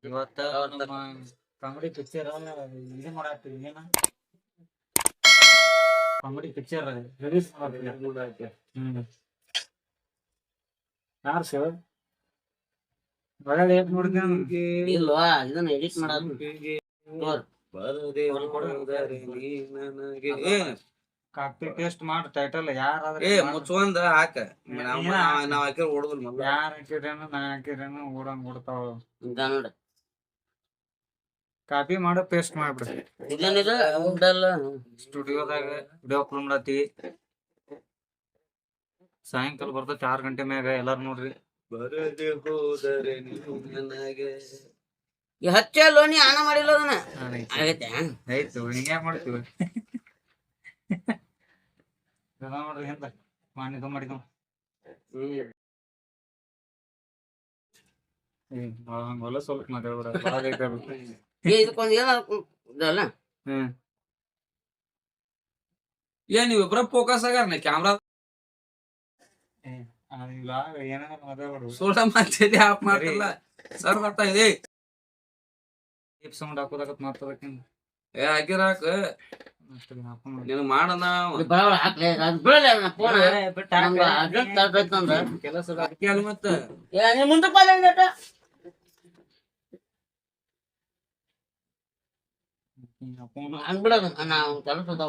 ಇವತ್ತ ನಮ್ಮ comedy picture ಇದು ಮಾಡಾಕ್ತಿವಿ ಏನ ಕಾಮಿಡಿ ಪಿಕ್ಚರ್ ರಿಲೀಸ್ ಮಾಡಾಕ್ತಿವಿ. ಯಾರು ಶಿವ ಒಳ್ಳೆ ಏಟ್ ನೋಡಿದ್ವಿ ಇಲ್ವಾ ಇದನ್ನ ಎಡಿಟ್ ಮಾಡೋದು ಕಾಪಿ ಪೇಸ್ಟ್ ಮಾಡಿ ಟೈಟಲ್ ಯಾರಾದ್ರೆ ಮುಚ್ಚುವಂದ ಹಾಕ ನಾವ್ ಹಾಕಿರ ಓಡುದಿಲ್ಲ ಯಾರ ಹಾಕಿರೇನು ನಾ ಹಾಕಿರೇನು ಓಡಂಗ್ ಓಡ್ತಾವ ನೋಡ ಕಾಪಿ ಮಾಡೋ ಪೇಸ್ಟ್ ಮಾಡ್ಬಿಡ್ರಿ. ಇದೇನಿದೆ ಉಂಡಲ್ಲ ಸ್ಟುಡಿಯೋದಾಗ ವಿಡಿಯೋ ಅಪ್ಲೋಡ್ ಮಾಡತ್ತಿ ಸಾಯಂಕಾಲ ಬರ್ತೈತಿ 6 ಗಂಟೆ ಮ್ಯಾಗ ಎಲ್ಲಾರು ನೋಡ್ರಿ. ಬರದೆ ಹೋದರೆ ನನಗೆ ಹಚ್ಚಲ್ಲೋ ನೀ ಆನ ಮಾಡಿಲ್ಲ ಅದನ್ನ ಆಗೈತೆ ಆಯ್ತು ಹಿಂಗ್ಯಾಕ್ ಮಾಡ್ತೀವಿ ನೋಡ್ರಿ ಎಂತ ಮಾಡಿದ ಹಂಗಲ್ಲ ಸ್ವಲ್ಪ ಮಾತಾಡ್ಬಿಡ ಇದಕ್ಕೊಂದು ಏನಲ್ಲ ಏನ್ ನೀವಿಬ್ರ ಫೋಕಸ್ ಆಗ್ಯಾರ ಕ್ಯಾಮ್ರಾ ಸೋಡ ಮಾಡ್ತಿದ್ದೆ ಆಫ್ ಮಾಡ್ತಿಲ್ಲ ಸರ್ ಬರ್ತಾ ಇದೆ ಸೌಂಡ್ ಹಾಕೋದಾಗತ್ ಮಾತಾಡಕ್ಕಿಂತ ಹಾಕಿರಾಕ ನೀನು ಮಾಡಣ ಹಾಕ್ಲೆ ಕೆಲಸ ಮತ್ತ ಮುಂದಕ್ಕೆ ಹಂಗ್ಬಿಡೋದು ನಾವು ಕೆಲಸದ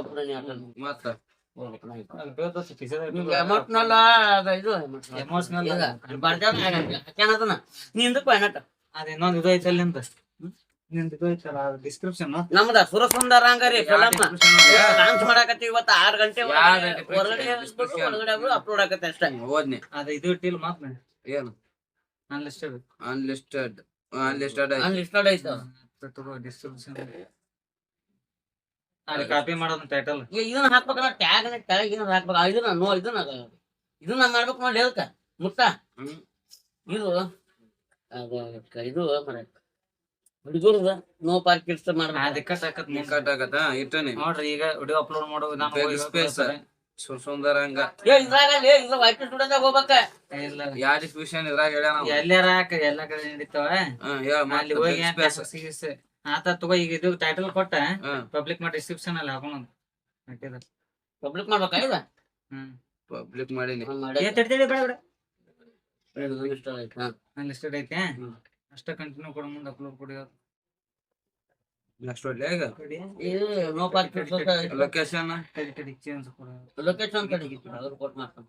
ಮತ್ತ ಎಮೋಷನಲ್ ಇದು ಎಮೋಷನಲ್ ಬರ್ತಾನ ನೀ ಹಿಂದಕ್ಕೆ ಏನಟ ಅದೇನೊಂದು ಇದು ಐತಲ್ಲಿ ಅಂತ ನಿಂದು ಇದು ಐತಲ್ಲ ಡಿಸ್ಕ್ರಿಪ್ಷನ್ ನಮ್ದ ಸುರಸುಂದರ ಹಂಗಾರಿ ಫಿಲಮ್ ಲಾಂಚ್ ಮಾಡಾಕತ್ತೀವಿ ಇವತ್ತು 6 ಗಂಟೆ ಹೊರಗಡೆ ಅಪ್ಲೋಡ್ ಆಗತ್ತೆ ಅಷ್ಟೇ ಹೋದ್ನಿ ಅದ ಇದು ಇಟ್ಟಿಲ್ಲ ಮಾತ್ರ ಏನು ಅನ್ಲಿಸ್ಟೆಡ್ ಅನ್ಲಿಸ್ಟೆಡ್ ಅನ್ಲಿಸ್ಟೆಡ್ ಐತ ಡಿಸ್ಕ್ರಿಪ್ಷನ್ ಅಲ್ಲಿ ಕಾಪಿ ಮಾಡೋದು ಟೈಟಲ್ ಇದನ್ನ ಹಾಕ್ಬೇಕಲ್ಲ ಟ್ಯಾಗ್ ಕೆಳಗೆ ಇದನ್ನ ಹಾಕ್ಬೇಕು ಇದನ್ನ ಮಾಡ್ಬೇಕು ನೋಡಿ ಹೇಳ್ಕ ಮುಟ್ಟ ಇದು ಇದು ಮರ ಹುಡುಗರದ ನೋ ಪಾರ್ಕಿಂಗ್ ನೋಡ್ರಿ ಈಗ ವಿಡಿಯೋ ಅಪ್ಲೋಡ್ ಮಾಡೋ ಸ್ಪೇಸ್ ಸುಂದರ ಹಂಗ ವೈಟ್ ಸ್ಟುಡಿಯೋದಾಗ ಹೋಗ್ಬೇಕ ಯಾವ ಡಿಸ್ಕ್ರಿಪ್ಷನ್ ಇದ್ರಾಗ ಹೇಳ್ಯಾನ ಎಲ್ಲಾರ ಎಲ್ಲ ಕಡೆ ನಡೀತಾವ ಅಲ್ಲಿ ಹೋಗಿ ಆತ ತಗೋ ಈಗ ಇದು ಟೈಟಲ್ ಕೊಟ್ಟ ಪಬ್ಲಿಕ್ ಮಾಡಿ ಡಿಸ್ಕ್ರಿಪ್ಷನ್ ಅಲ್ಲಿ ಹಾಕೋಣ ಪಬ್ಲಿಕ್ ಮಾಡ್ಬೇಕಾ ಇದ ಪಬ್ಲಿಕ್ ಮಾಡೀನಿ ಲಿಸ್ಟೆಡ್ ಐತೆ ಅಷ್ಟ ಕಂಟಿನ್ಯೂ ಕೊಡ ಮುಂದೆ ಅಪ್ಲೋಡ್ ಕೊಡಿ ನೆಕ್ಸ್ಟ್ ಒಳ್ಳೆ ಈಗ ಇದು ನೋ ಪಾರ್ಕಿಂಗ್ ಲೊಕೇಶನ್ ಚೇಂಜ್ ಕೊಡ ಲೊಕೇಶನ್ ಕಡೆ ಅದ್ರ ಕೊಟ್ಟು ಮಾಡ್ತಾನೆ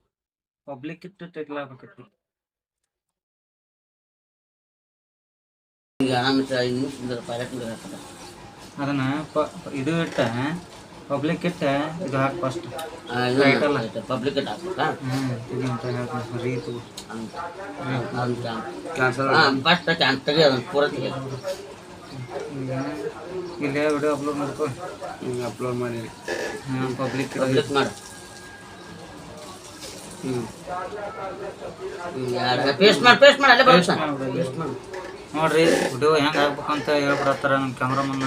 ಪಬ್ಲಿಕ್ ಇಟ್ಟು ಟೈಟಲ್ ಆಗ್ಬೇಕಿತ್ತು ಅದನ್ನ ಇದು ಇಟ್ಟ ಪಬ್ಲಿಕ್ ಇಟ್ಟ ಇದು ಹಾಕಿ ಫಸ್ಟ್ ಪಬ್ಲಿಕ್ ಫಸ್ಟ್ ಚಾನ್ಸ್ ತೆಗಿ ಅದನ್ನ ಪೂರ ತೆಗಿ ಇಲ್ಲೇ ವಿಡಿಯೋ ಅಪ್ಲೋಡ್ ಮಾಡ್ಕೊ ಅಪ್ಲೋಡ್ ಮಾಡಿ ಪಬ್ಲಿಕ್ ಮಾಡಿ ಪೇಸ್ಟ್ ಮಾಡಿ ಅಲ್ಲೇ ಬರುತ್ತೆ ನೋಡ್ರಿ ವಿಡಿಯೋ ಹೆಂಗ್ ಆಗ್ಬೇಕಂತ ಹೇಳ್ಬಿಡತ್ತಾರ ನಮ್ಮ ಕ್ಯಾಮ್ರಾಮನ್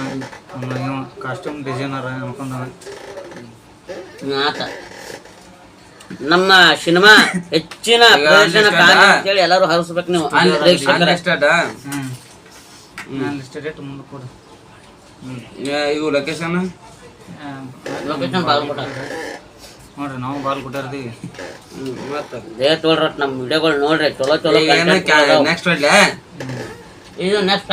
ಇವ ಕಾಸ್ಟ್ಯೂಮ್ ಡಿಸೈನರ್ ಅನ್ಕೊಂಡ ಆತ ನಮ್ಮ ಸಿನಿಮಾ ಹೆಚ್ಚಿನ ಪ್ರದರ್ಶನ ಅಂತೇಳಿ ಎಲ್ಲರೂ ಹರಿಸ್ಬೇಕು ನೀವು ಮುಂದೆ ಕೊಡು ಇವು ಲೊಕೇಶನ್ ಬಾಗಲಕೋಟ ನೋಡ್ರಿ ನಾವು ಬಾಗಲಕೋಟೆ ತೋಳ್ರಿ ನಮ್ಮ ವಿಡಿಯೋಗಳು ನೋಡ್ರಿ ಚಲೋ ನೆಕ್ಸ್ಟ್ ಇದು ನೆಕ್ಸ್ಟ್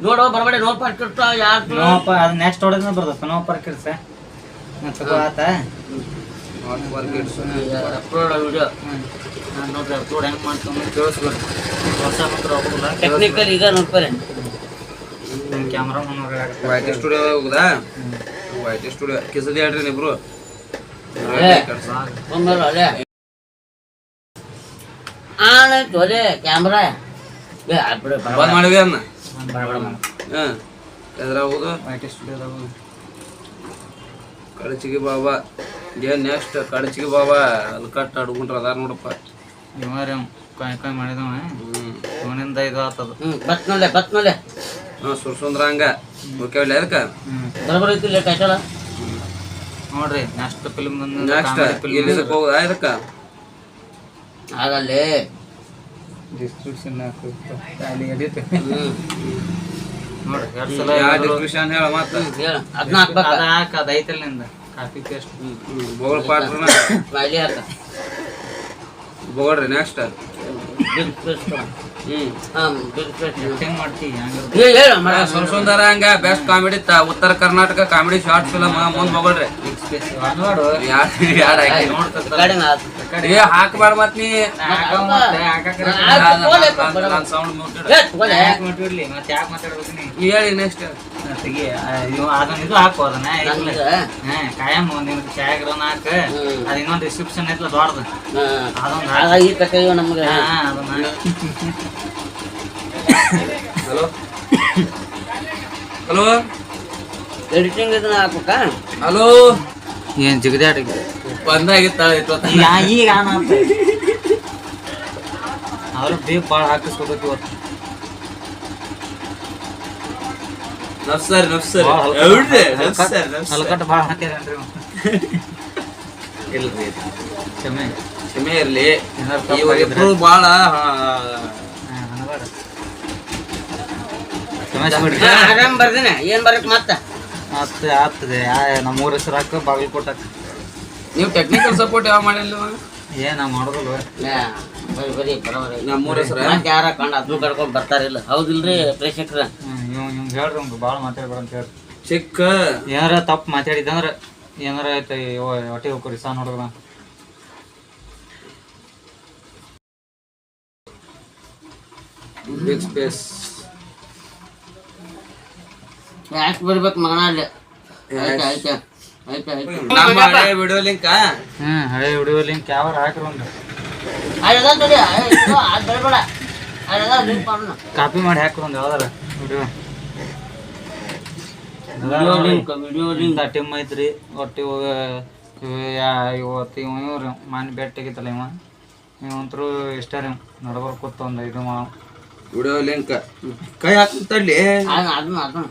ನೋಡುವ ಬರಬೇಡಿ ನೋ ಪಾರ್ಕಿರ್ತ ಯಾರು ಅದು ನೆಕ್ಸ್ಟ್ ಹೊಡೆದ್ರೆ ಬರ್ತದೆ ನೋ ಪಾರ್ಕಿರ್ಸ ತಗೋ ಆತ ಅಪ್ಲೋಡ್ ವಿಡಿಯೋ ನೋಡ್ರಿ ಅಪ್ಲೋಡ್ ಹೆಂಗ್ ಮಾಡ್ಕೊಂಡು ಕೇಳಿಸ್ಬೇಕು ವರ್ಷ ಮಾತ್ರ ಹೋಗಲ್ಲ ಟೆಕ್ನಿಕಲ್ ಈಗ ನೋಡ್ತಾರೆ ಕ್ಯಾಮ್ರಾ ವೈಟ್ ಸ್ಟುಡಿಯೋ ಹೋಗುದಾ ವೈಟ್ ಸ್ಟುಡಿಯೋ ಕಿಸದಿ ಹೇಳ್ರಿ ಇಬ್ರು ಅಲ್ಲೇ ಆನೈತು ಅದೇ ಕ್ಯಾಮ್ರಾ ಬಂದ್ ಮಾಡಿವಿ ಅನ್ನ ಎದ್ರ ಹೋಗುದು ವೈಟ್ ಸ್ಟುಡಿಯೋದಾಗ ಕಡಚಿಗೆ ಬಾಬಾ ಏನ್ ನೆಕ್ಸ್ಟ್ ಕಡಚಿಗೆ ಬಾಬಾ ಅಲ್ಲಿ ಕಟ್ ಅಡ್ಕೊಂಡ್ರ ಅದಾರ ನೋಡಪ್ಪ ಇವ ಕಾಯಿ ಮಾಡಿದವ ಅವನಿಂದ ಇದು ಆತದ ಬತ್ನಲೆ ಸುರ್ಸುಂದ್ರ ಹಂಗ ಓಕೆ ಅದಕ್ಕ ಬರಬರೈತಿ ಟೈಟಲ್ ನೋಡ್ರಿ ನೆಕ್ಸ್ಟ್ ಫಿಲ್ಮ್ ನೆಕ್ಸ್ಟ್ ಎಲ್ಲಿ ಹೋಗುದಾ ಇದಕ್ಕ ಆಗಲ್ಲೇ ಡಿಸ್ಕ್ರಿಪ್ಷನ್ ಅಲ್ಲಿ ಎಡಿಟ್ ನೋಡ್ರಿ ಎರಡ್ ಸಲ ಯಾವ ಡಿಸ್ಕ್ರಿಪ್ಷನ್ ಹೇಳ ಮತ್ತ ಹೇಳ ಅದನ್ನ ಹಾಕ್ಬೇಕ ಅದ ಹಾಕ ಅದ ಐತಲ್ಲ ನಿಂದ ಕಾಫಿ ಪೇಸ್ಟ್ ಬೊಗಳ ಪಾತ್ರನ ಸ್ಮೈಲಿ ಹಾಕ ಬೊಗಳ್ರಿ next big paste big paste ಹೆಂಗ್ ಮಾಡ್ತಿ ಹಂಗ ಹೇಳ ಸುಂದರ ಹಂಗ ಬೆಸ್ಟ್ ಕಾಮಿಡಿ ಉತ್ತರ ಕರ್ನಾಟಕ ಕಾಮಿಡಿ ಶಾರ್ಟ್ ಫಿಲಮ್ ಮುಂದ್ ಬೊಗಳ್ರಿ ನೋಡು ಹಾಕ್ಬಾರ್ದ ಮತ್ ನೀ ಸೌಂಡ್ ಮತ್ತೆ ಯಾಕೆ ಮಾತಾಡ್ಬೇಕು ನೀ ಹೇಳಿ ನೆಕ್ಸ್ಟ್ ತೆಗಿ ಅದನ್ನ ಇದು ಹಾಕು ಅದನ್ನ ಕಾಯಂ ನಿಮ್ಗೆ ಛಾಯಾಗ್ರಹಣ ಹಾಕ ಅದ ಇನ್ನೊಂದು ರಿಸೆಪ್ಷನ್ ಐತ್ಲ ದೊಡ್ಡದು ಅದೊಂದು ನಮ್ಗೆ ಅದನ್ನ ಹಲೋ ಹಲೋ ಎಡಿಟಿಂಗ್ ಇದನ್ನ ಹಾಕ್ಬೇಕಾ ಹಲೋ ಏನ್ ಜಿಗದಾಡಿ ಬಂದಾಗಿತ್ತ ಈಗ ಅವ್ರು ಬೇಗ ಭಾಳ ಹಾಕಿಸ್ಕೊಬೇಕು ಇವತ್ತು ನಫ್ಸರ್ ಹಲ್ಕಟ್ಟು ಭಾಳ ಹಾಕ್ಯಾರೇನ್ರಿ ಇಲ್ರಿ ಕ್ಷಮೆ ಕ್ಷಮೆ ಇರ್ಲಿ ಏನಾರು ತಪ್ಪ್ ಇವ್ರಿಬ್ರು ಬಾಳ ಆರಾಮ್ ಬರ್ದಿನ ಏನ್ ಬರಕ್ ಮತ್ತ ಆಗ್ತದೆ ನಮ್ಮೂರ ಹೆಸರು ಹಾಕ ಬಾಗಲಕೋಟ ನೀವು ಟೆಕ್ನಿಕಲ್ ಸಪೋರ್ಟ್ ಯಾವ ಮಾಡಿಲ್ಲ ನಾ ಮಾಡೋದಲ್ವ ಬರೀ ಬರೋಬರಿ ನಮ್ಮೂರ ಹೆಸರ ಯಾರ ಕಂಡು ಅದನ್ನು ಕಡ್ಕೊಂಡ್ ಬರ್ತಾರಿಲ್ಲ ಹೌದಿಲ್ರಿ ಪ್ರೇಕ್ಷಕರ ಇವ್ ಹೇಳ್ರಿ ಅವ್ನು ಭಾಳ ಮಾತಾಡ್ಬೇಡ ಅಂತ ಹೇಳ್ರಿ ಚಿಕ್ಕ ಏನಾರ ತಪ್ಪು ಮಾತಾಡಿದಂದ್ರ ಏನಾರ ಆಯ್ತು ಹೊಟ್ಟೆ ಹೋಗ್ರಿ ಸಾ ನೋಡಿದ್ರ ಬಿಗ್ ಸ್ಪೇಸ್ ಯಾಕೆ ಬರ್ಬೇಕು ಮಗನ ಅಲ್ಲಿ ಆಯ್ತಾ ಆಯ್ತಾ ಆಯ್ತಾ ನಮ್ಮ ಹಳೆ ವಿಡಿಯೋ ಲಿಂಕ್ ಹಳೆ ವಿಡಿಯೋ ಲಿಂಕ್ ಯಾವ ಹಾಕ್ರಿ ಒಂದು ಕಾಪಿ ಮಾಡಿ ಹಾಕ್ರಿ ಒಂದು ಯಾವ್ದಾರ ವಿಡಿಯೋ ವಿಡಿಯೋ ಲಿಂಕ್ ಟೀಮ್ ಐತ್ರಿ ಒಟ್ಟು ಇವತ್ತು ಇವ್ರು ಮಾನ್ ಬೆಟ್ ತೆಗಿತಲ್ಲ ಇವಂತರು ಇಷ್ಟ ರೀ ನಡ್ಬರ್ ಕೂತ ಒಂದು ಇದು ವಿಡಿಯೋ ಲಿಂಕ್ ಕೈ ಹಾಕ್ತಡ್ಲಿ ಅದನ್ನ ಅದನ್ನ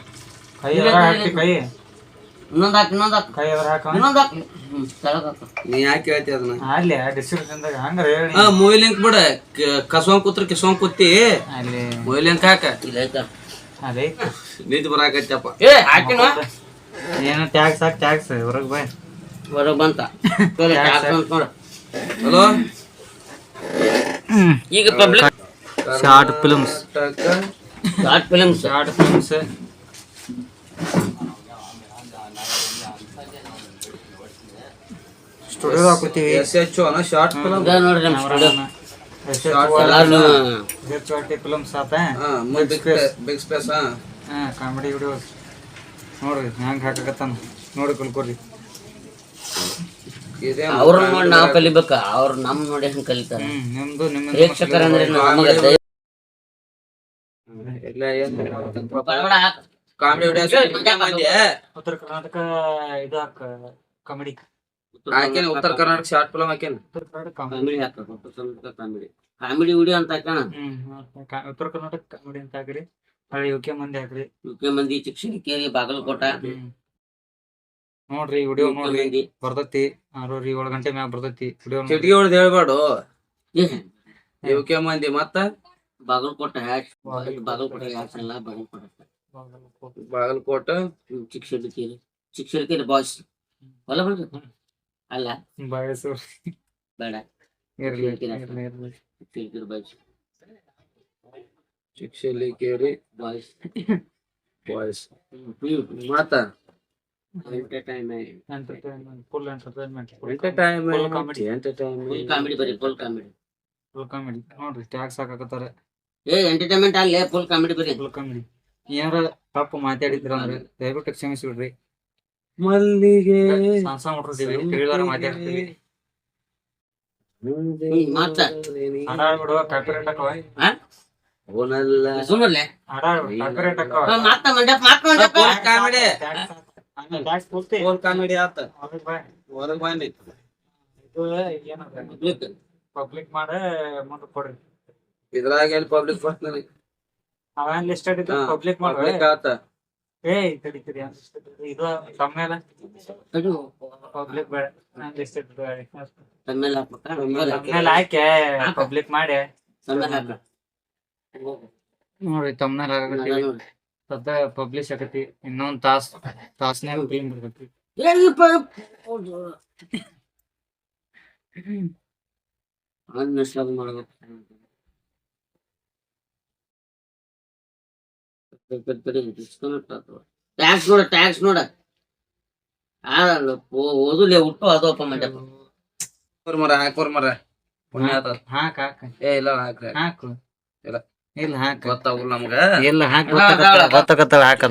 ಕೈ ಹಾಕಿ ಕೈ ಇನ್ನೊಂದು ಹಾಕಿ ಇನ್ನೊಂದು ಹಾಕಿ ಕೈ ಎದ್ರ ಹಾಕ ಇನ್ನೊಂದು ಹಾಕಿ ಕೆಳಗೆ ಹಾಕು ನೀ ಯಾಕೆ ಹೇಳ್ತಿ ಅದನ್ನ ಅಲ್ಲಿ ಡಿಸ್ಕ್ರಿಪ್ಷನ್ದಾಗ ಹಂಗಾರ ಹೇಳಿ ಮೂವಿ ಲಿಂಕ್ ಬಿಡ ಕಸ್ವಂಗ್ ಕೂತ್ರ ಕಿಸ್ವಂಗ್ ಕೂತಿ ಅಲ್ಲಿ ಮೂವಿ ಲಿಂಕ್ ಹಾಕ ಇಲ್ಲ ಆಯ್ತಾ ಅದೇ ನಿಂತು ಬರಾಕತ್ತಪ್ಪ ಏ ಹಾಕಿನ ಏನು ಟ್ಯಾಕ್ಸ್ ಹಾಕಿ ಟ್ಯಾಕ್ಸ್ ಹೊರಗೆ ಬಾಯ್ ಹೊರಗೆ ಬಂತ ನೋಡು ಹಲೋ ಈಗ public short films short films short films studio ಹಾಕೋತೀವಿ ಎಸ್ ಎಚ್ ಶಾರ್ಟ್ ಫಿಲಮ್ ನೋಡ್ರಿ ನಮ್ಮ ಸ್ಟುಡಿಯೋ ಫಿಲ್ಮ್ಸ್ ಆತ ಬಿಗ್ ಸ್ಪೇಸ್ ಕಾಮಿಡಿ ವಿಡಿಯೋಸ್ ನೋಡ್ರಿ ಹ್ಯಾಂಗ ಹಾಕಕತ್ತಾನ ನೋಡಿ ಕಲ್ಕೋರಿ ಅವ್ರನ್ನ ನೋಡಿ ನಾವು ಕಲಿಬೇಕ ಅವ್ರು ನಮ್ ನೋಡಿ ಹಂಗ ಕಲಿತಾರ ನಿಮ್ದು ನಿಮ್ಮ ಪ್ರೇಕ್ಷಕರ ಅಂದ್ರೆ ಕಾಮಿಡಿ ವಿಡಿಯೋಸ್ ಉತ್ತರ ಕರ್ನಾಟಕ ಇದು ಹಾಕ ಕಾಮಿಡಿ ಹಾಕೇನೆ ಉತ್ತರ ಕರ್ನಾಟಕ ಶಾರ್ಟ್ ಫಿಲಮ್ ಹಾಕೇನೆ ಉತ್ತರ ಕರ್ನಾಟಕ ಕಾಮಿಡಿ ಕಾಮಿಡಿ ವಿಡಿಯೋ ಅಂತ ಹಾಕೋಣ ಉತ್ತರ ಕರ್ನಾಟಕ ಕಾಮಿಡಿ ಅಂತ ಹಾಕ್ರಿ ಹಳೆ ಯುಕೆ ಮಂದಿ ಹಾಕ್ರಿ ಯುಕೆ ಮಂದಿ ಚಿಕ್ಕಶಿರಿಕೇರಿ ಬಾಗಲಕೋಟ ನೋಡ್ರಿ ವಿಡಿಯೋ ನೋಡ್ರಿ ಮಂದಿ ಬರ್ತೈತಿ 6-7 ಗಂಟೆ ಮ್ಯಾಗ ಬರ್ತೈತಿ ವಿಡಿಯೋ ಚಿಟಿಗೆ ಹೊಡೆದು ಹೇಳ್ಬೇಡು ಇವಕ್ಕೆ ಮಂದಿ ಮತ್ತ ಬಾಗಲಕೋಟ ಬಾಗಲಕೋಟೆ ಯಾಕಲ್ಲ ಬಾಗಲಕೋಟೆ ಚಿಕ್ಕಶಿರಿಕೇರಿ ಬಾಯ್ಸ್ ಹೊಲ ಬರ್ರಿ ಅಲ್ಲ ಬಾಯಸು ಬೇಡ ಇರ್ಲಿ ಚಿಕ್ಕಶಿರಿಕೇರಿ ಬಾಯ್ಸ್ ಚಿಕ್ಕಶಿರಿಕೇರಿ ಬಾಯ್ಸ್ ಬಾಯ್ಸ್ ಮತ್ತ ಎಂಟರ್ಟೈನ್ಮೆಂಟ್ ಫುಲ್ ಎಂಟರ್ಟೈನ್ಮೆಂಟ್ ಕಾಮಿಡಿ ಬರೀ ಫುಲ್ ಕಾಮಿಡಿ ನೋಡ್ರಿ ಟ್ಯಾಕ್ಸ್ ಹಾಕಕತ್ತಾರ ಏ ಎಂಟರ್ಟೈನ್ಮೆಂಟ್ ಅಲ್ಲೇ ಫುಲ್ ಕಾಮಿಡಿ ಬರೀ ಫುಲ್ ಕಾಮಿಡಿ ಏನಾರ ತಪ್ಪು ಮಾತಾಡಿದ್ರ ಅಂದ್ರೆ ದಯವಿಟ್ಟು ಕ್ಷಮಿಸ್ಬಿಡ್ರಿ ಮಲ್ಲಿಗೆ ಸಣ್ಣ ಹುಡ್ರಿದ್ದೀವಿ ತಿಳಿದಾರ ಮಾತಾಡ್ತೀವಿ ಮತ್ತ ಹಾಡಾಡ್ಬಿಡುವ ಕಾಪಿರೇಟ್ ಹಾಕವ ಸುಮ್ಮನೆ ಹಾಡಾಡ್ಬಿಡು ಕಾಪಿರೇಟ್ ಹಾಕವ ಮಾತ ಮಂಡಪ ಮಾತ ಮಂಡಪ ಕಾಮಿಡಿ ಟ್ಯಾಕ್ಸ್ ಪೂರ್ತಿ ಫುಲ್ ಕಾಮಿಡಿ ಆತ ಹೊರಗ್ ಬಾ. ಹೊರಗೆ ಬಂದಿ ಇದು ಏನದ ಪಬ್ಲಿಕ್ ಮಾಡ ಮುಂದೆ ಕೊಡ್ರಿ ಇದ್ರಾಗ ಎಲ್ಲಿ ಪಬ್ಲಿಕ್ ಫಸ್ಟ್ ನನಗೆ ಅವೇನ್ ಲಿಸ್ಟ್ ಇದ್ದು ಪಬ್ಲಿಕ್ ಮಾಡ್ರಿ ಪಬ್ಲಿಕ್ ಆತ ತಡಿ ಇದು ತಮ್ಮೇಲೆ ಪಬ್ಲಿಕ್ ಬೇಡ ಲಿಸ್ಟ್ ಇದ್ದು ತಮ್ಮೇಲೆ ತಮ್ಮೇಲೆ ಹಾಕಿ ಪಬ್ಲಿಕ್ ಮಾಡಿ ತಮ್ಮೇಲೆ ಹಾಕ ನೋಡ್ರಿ ತಮ್ಮೇಲೆ ಸದ್ದ ಪಬ್ಲಿಷ್ ಆಗತಿ ಇನ್ನೊಂದ್ ತಾಸ್ನ್ಯಾಗ ಫಿಲ್ಮ್ ಬರ್ತೈತಿ. ಟ್ಯಾಕ್ಸ್ ನೋಡ ಟ್ಯಾಕ್ಸ್ ನೋಡ ಓದುಲೆ ಹುಟ್ಟು ಅದಪ್ಪ ಮಂಡ್ಯಪ್ಪ ಹಾಕೋರ್ ಮರ ಪುಣ್ಯ ಆತ. ಹಾಕ್ ಏ ಇಲ್ಲ ಹಾಕ್ರಿ ಹಾಕು ಇಲ್ಲ ಇಲ್ಲ ಹಾಕ್ ಗೊತ್ತಾಗುಲ್ಲ ನಮ್ಗ. ಇಲ್ಲ ಹಾಕ್ ಗೊತ್ತಾಗತ್ತ ಹಾಕದ